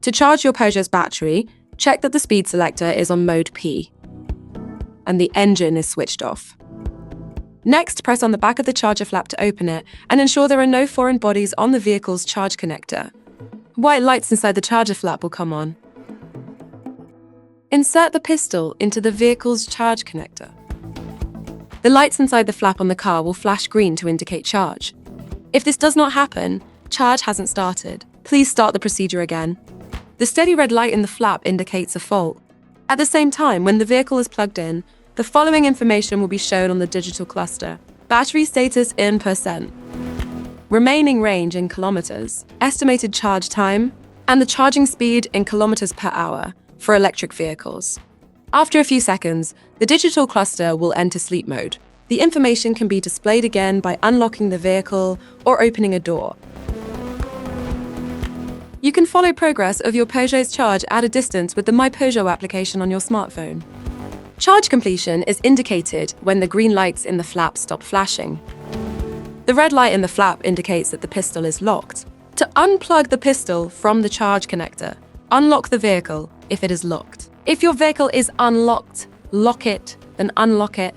To charge your Peugeot's battery, check that the speed selector is on mode P and the engine is switched off. Next, press on the back of the charger flap to open it and ensure there are no foreign bodies on the vehicle's charge connector. White lights inside the charger flap will come on. Insert the pistol into the vehicle's charge connector. The lights inside the flap on the car will flash green to indicate charge. If this does not happen, charge hasn't started. Please start the procedure again. The steady red light in the flap indicates a fault. At the same time, when the vehicle is plugged in, the following information will be shown on the digital cluster. Battery status in %, remaining range in kilometers, estimated charge time, and the charging speed in kilometers per hour for electric vehicles. After a few seconds, the digital cluster will enter sleep mode. The information can be displayed again by unlocking the vehicle or opening a door. You can follow progress of your Peugeot's charge at a distance with the My Peugeot application on your smartphone. Charge completion is indicated when the green lights in the flap stop flashing. The red light in the flap indicates that the pistol is locked. To unplug the pistol from the charge connector, unlock the vehicle if it is locked. If your vehicle is unlocked, lock it, then unlock it,